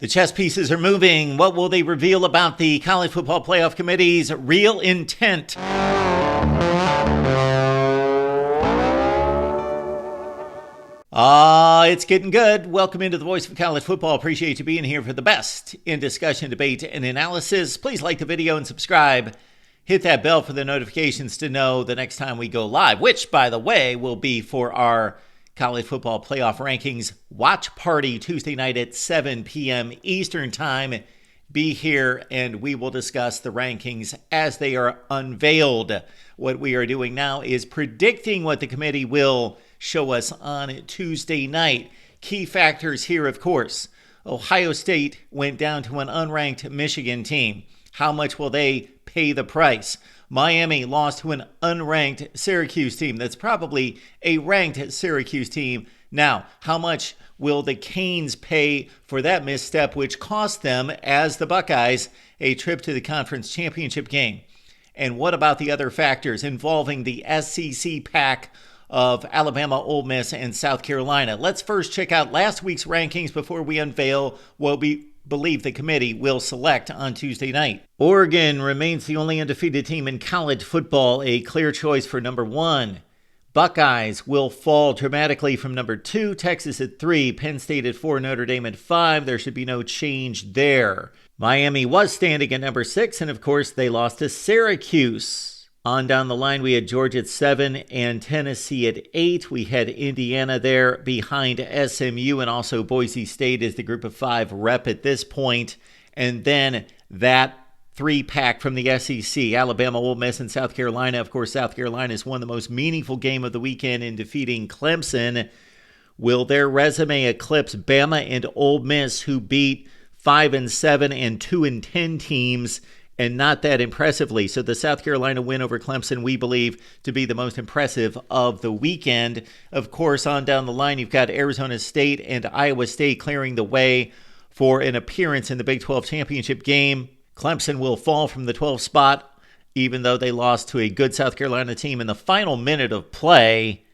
The chess pieces are moving. What will they reveal about the College Football Playoff Committee's real intent? It's getting good. Welcome into the Voice of College Football. Appreciate you being here for the best in discussion, debate, and analysis. Please like the video and subscribe. Hit that bell for the notifications to know the next time we go live, which, by the way, will be for our College Football Playoff Rankings watch party Tuesday night at 7 p.m. Eastern Time. Be here and we will discuss the rankings as they are unveiled. What we are doing now is predicting what the committee will show us on Tuesday night. Key factors here, of course. Ohio State went down to an unranked Michigan team. How much will they pay the price? Miami lost to an unranked Syracuse team. That's probably a ranked Syracuse team. Now, how much will the Canes pay for that misstep, which cost them, as the Buckeyes, a trip to the conference championship game? And what about the other factors involving the SEC pack of Alabama, Ole Miss, and South Carolina? Let's first check out last week's rankings before we unveil what we believe the committee will select on Tuesday night. Oregon remains the only undefeated team in college football, a clear choice for number 1. Buckeyes will fall dramatically from number 2, Texas at 3, Penn State at 4, Notre Dame at 5. There should be no change there. Miami was standing at number 6, and of course they lost to Syracuse. On down the line, we had Georgia at 7 and Tennessee at 8. We had Indiana there behind SMU, and also Boise State is the group of 5 rep at this point. And then that 3-pack from the SEC, Alabama, Ole Miss, and South Carolina. Of course, South Carolina has won the most meaningful game of the weekend in defeating Clemson. Will their resume eclipse Bama and Ole Miss, who beat 5-7 and 2-10 teams, and not that impressively? So the South Carolina win over Clemson, we believe, to be the most impressive of the weekend. Of course, on down the line, you've got Arizona State and Iowa State clearing the way for an appearance in the Big 12 championship game. Clemson will fall from the 12th spot, even though they lost to a good South Carolina team in the final minute of play.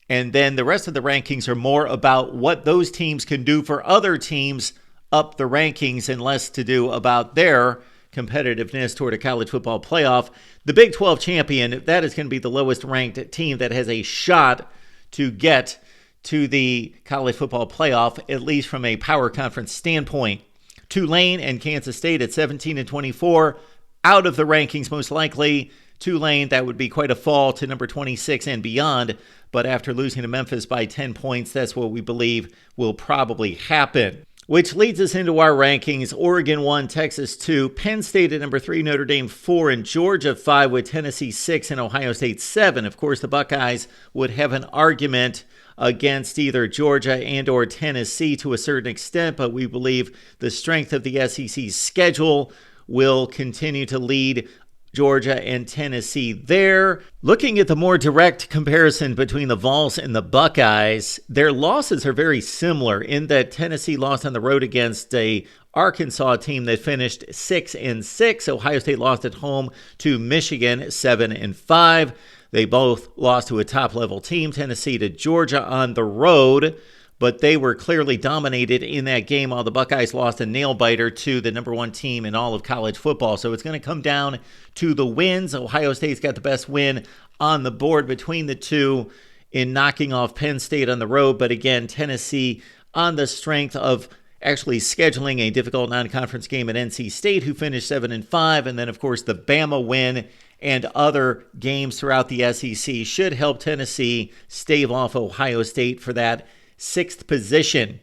And then the rest of the rankings are more about what those teams can do for other teams up the rankings and less to do about their competitiveness toward a college football playoff. The Big 12 champion, that is going to be the lowest ranked team that has a shot to get to the college football playoff, at least from a power conference standpoint. Tulane and Kansas State at 17 and 24, out of the rankings most likely. Tulane, that would be quite a fall to number 26 and beyond, but after losing to Memphis by 10 points, that's what we believe will probably happen. Which leads us into our rankings. Oregon 1, Texas 2, Penn State at number 3, Notre Dame 4, and Georgia 5, with Tennessee 6 and Ohio State 7. Of course, the Buckeyes would have an argument against either Georgia and or Tennessee to a certain extent, but we believe the strength of the SEC's schedule will continue to lead Georgia and Tennessee there. Looking at the more direct comparison between the Vols and the Buckeyes, their losses are very similar in that Tennessee lost on the road against a Arkansas team that finished 6-6. Ohio State lost at home to Michigan 7-5. They both lost to a top-level team, Tennessee to Georgia on the road, but they were clearly dominated in that game, while the Buckeyes lost a nail-biter to the number 1 team in all of college football. So it's going to come down to the wins. Ohio State's got the best win on the board between the two in knocking off Penn State on the road, but again, Tennessee on the strength of actually scheduling a difficult non-conference game at NC State, who finished 7-5, and then, of course, the Bama win and other games throughout the SEC should help Tennessee stave off Ohio State for that 6th position.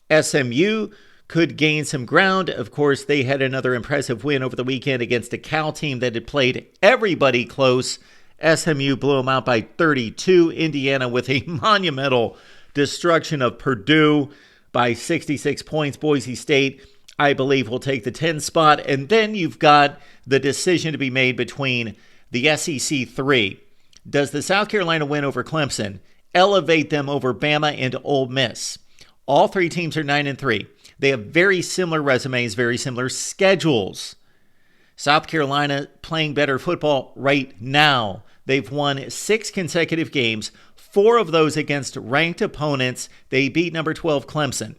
SMU could gain some ground. Of course, they had another impressive win over the weekend against a Cal team that had played everybody close. SMU blew them out by 32. Indiana with a monumental destruction of Purdue by 66 points. Boise State, I believe, will take the 10 spot. And then you've got the decision to be made between the SEC 3. Does the South Carolina win over Clemson elevate them over Bama and Ole Miss? All 3 teams are 9-3. They have very similar resumes, very similar schedules. South Carolina playing better football right now. They've won 6 consecutive games, 4 of those against ranked opponents. They beat number 12 Clemson.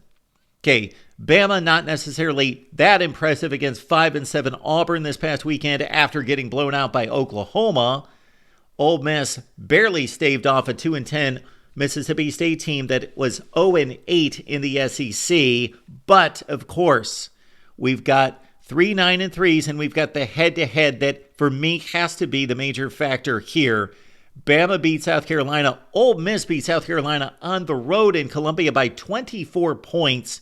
Okay, Bama not necessarily that impressive against 5-7 Auburn this past weekend after getting blown out by Oklahoma. Ole Miss barely staved off a 2-10 Mississippi State team that was 0-8 in the SEC. But, of course, we've got 3 9-3s, and we've got the head-to-head that, for me, has to be the major factor here. Bama beat South Carolina. Ole Miss beat South Carolina on the road in Columbia by 24 points.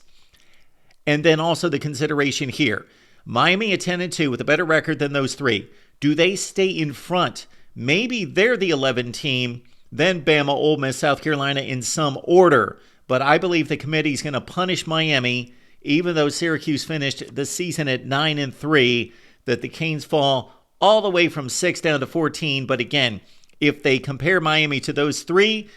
And then also the consideration here. Miami at 10-2 with a better record than those three. Do they stay in front? Maybe they're the 11 team, then Bama, Ole Miss, South Carolina in some order. But I believe the committee is going to punish Miami, even though Syracuse finished the season at 9-3, that the Canes fall all the way from 6 down to 14. But again, if they compare Miami to those three,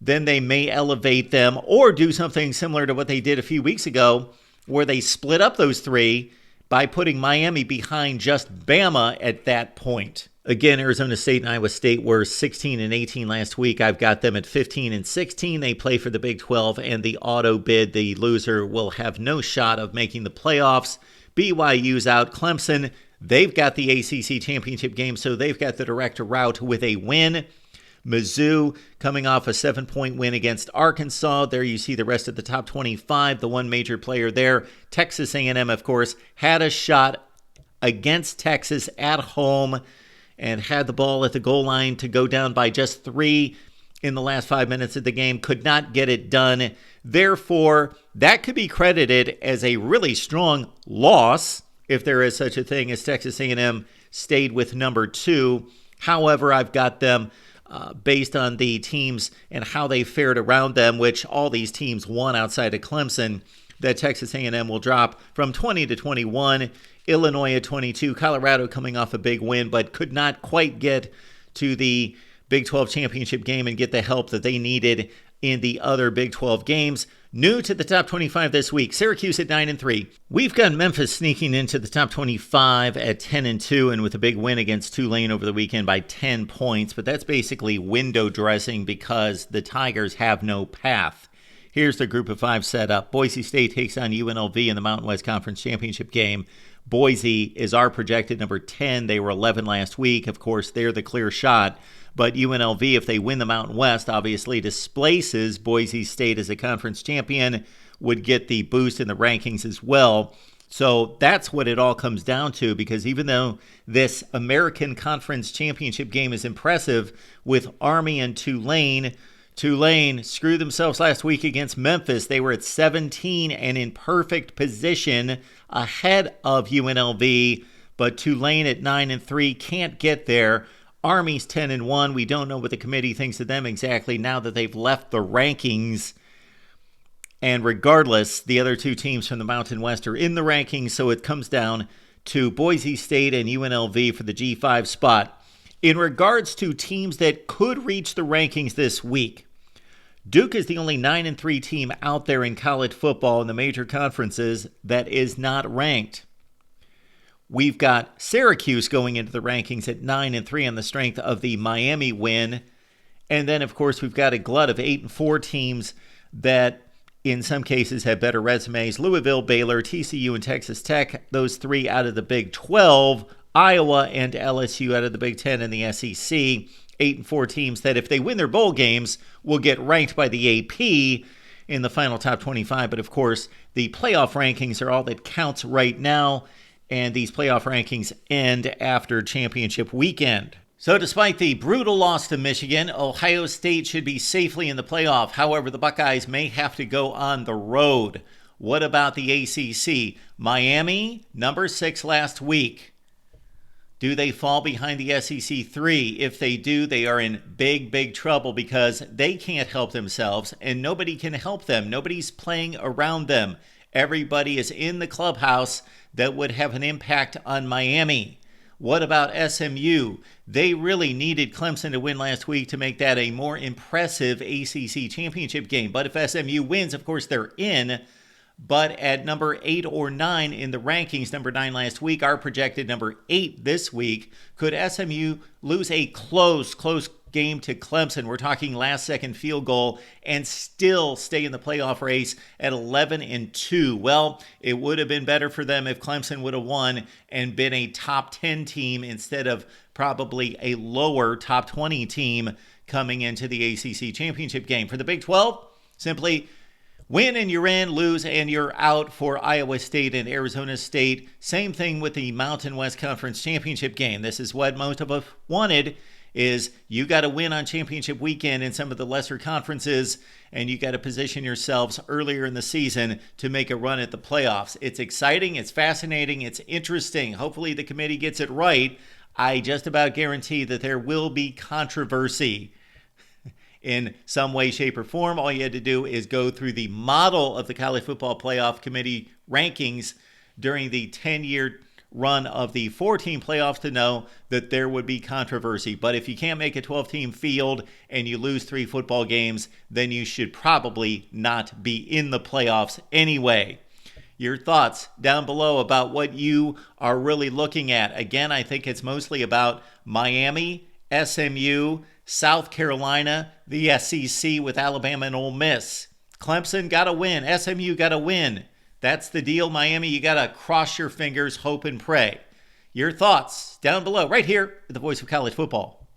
then they may elevate them or do something similar to what they did a few weeks ago, where they split up those three by putting Miami behind just Bama at that point. Again, Arizona State and Iowa State were 16-18 last week. I've got them at 15-16. They play for the Big 12 and the auto bid. The loser will have no shot of making the playoffs. BYU's out. Clemson, they've got the ACC championship game, so they've got the direct route with a win. Mizzou coming off a 7-point win against Arkansas. There you see the rest of the top 25, the one major player there. Texas A&M, of course, had a shot against Texas at home and had the ball at the goal line to go down by just 3 in the last 5 minutes of the game. Could not get it done. Therefore, that could be credited as a really strong loss, if there is such a thing as Texas A&M stayed with number 2. However, I've got them based on the teams and how they fared around them, which all these teams won outside of Clemson, that Texas A&M will drop from 20-21. Illinois at 22. Colorado coming off a big win, but could not quite get to the Big 12 championship game and get the help that they needed in the other Big 12 games. New to the top 25 this week, Syracuse at 9-3. We've got Memphis sneaking into the top 25 at 10-2 and with a big win against Tulane over the weekend by 10 points. But that's basically window dressing because the Tigers have no path. Here's the group of 5 set up. Boise State takes on UNLV in the Mountain West Conference Championship game. Boise is our projected number 10. They were 11 last week. Of course, they're the clear shot. But UNLV, if they win the Mountain West, obviously displaces Boise State as a conference champion, would get the boost in the rankings as well. So that's what it all comes down to, because even though this American Conference Championship game is impressive with Army and Tulane screwed themselves last week against Memphis. They were at 17 and in perfect position ahead of UNLV, but Tulane at 9-3 can't get there. Army's 10-1. We don't know what the committee thinks of them exactly now that they've left the rankings. And regardless, the other two teams from the Mountain West are in the rankings, so it comes down to Boise State and UNLV for the G5 spot. In regards to teams that could reach the rankings this week, Duke is the only 9-3 team out there in college football in the major conferences that is not ranked. We've got Syracuse going into the rankings at 9-3 on the strength of the Miami win. And then, of course, we've got a glut of 8-4 teams that in some cases have better resumes. Louisville, Baylor, TCU, and Texas Tech, those three out of the Big 12. Iowa and LSU out of the Big 10 and the SEC. 8-4 teams that if they win their bowl games will get ranked by the AP in the final top 25. But of course, the playoff rankings are all that counts right now, and these playoff rankings end after championship weekend. So despite the brutal loss to Michigan, Ohio State should be safely in the playoff. However, the Buckeyes may have to go on the road. What about the ACC? Miami, number 6 last week. Do they fall behind the SEC 3? If they do, they are in big, big trouble because they can't help themselves and nobody can help them. Nobody's playing around them. Everybody is in the clubhouse that would have an impact on Miami. What about SMU? They really needed Clemson to win last week to make that a more impressive ACC championship game. But if SMU wins, of course, they're in. But at number 8 or 9 in the rankings, number 9 last week, our projected number 8 this week, could SMU lose a close game to Clemson. We're talking last second field goal, and still stay in the playoff race at 11-2. Well, it would have been better for them if Clemson would have won and been a top 10 team instead of probably a lower top 20 team coming into the ACC championship game. For the Big 12, simply win and you're in, lose and you're out for Iowa State and Arizona State. Same thing with the Mountain West Conference championship game. This is what most of us wanted, is you got to win on championship weekend in some of the lesser conferences, and you got to position yourselves earlier in the season to make a run at the playoffs. It's exciting, it's fascinating, it's interesting. Hopefully the committee gets it right. I just about guarantee that there will be controversy in some way, shape, or form. All you had to do is go through the model of the College Football Playoff Committee rankings during the 10-year run of the 4-team playoffs to know that there would be controversy. But if you can't make a 12-team field and you lose 3 football games, then you should probably not be in the playoffs anyway. Your thoughts down below about what you are really looking at. Again, I think it's mostly about Miami, SMU, South Carolina, the SEC with Alabama and Ole Miss. Clemson got to win. SMU got to win. That's the deal. Miami, you got to cross your fingers, hope and pray. Your thoughts down below, right here at the Voice of College Football.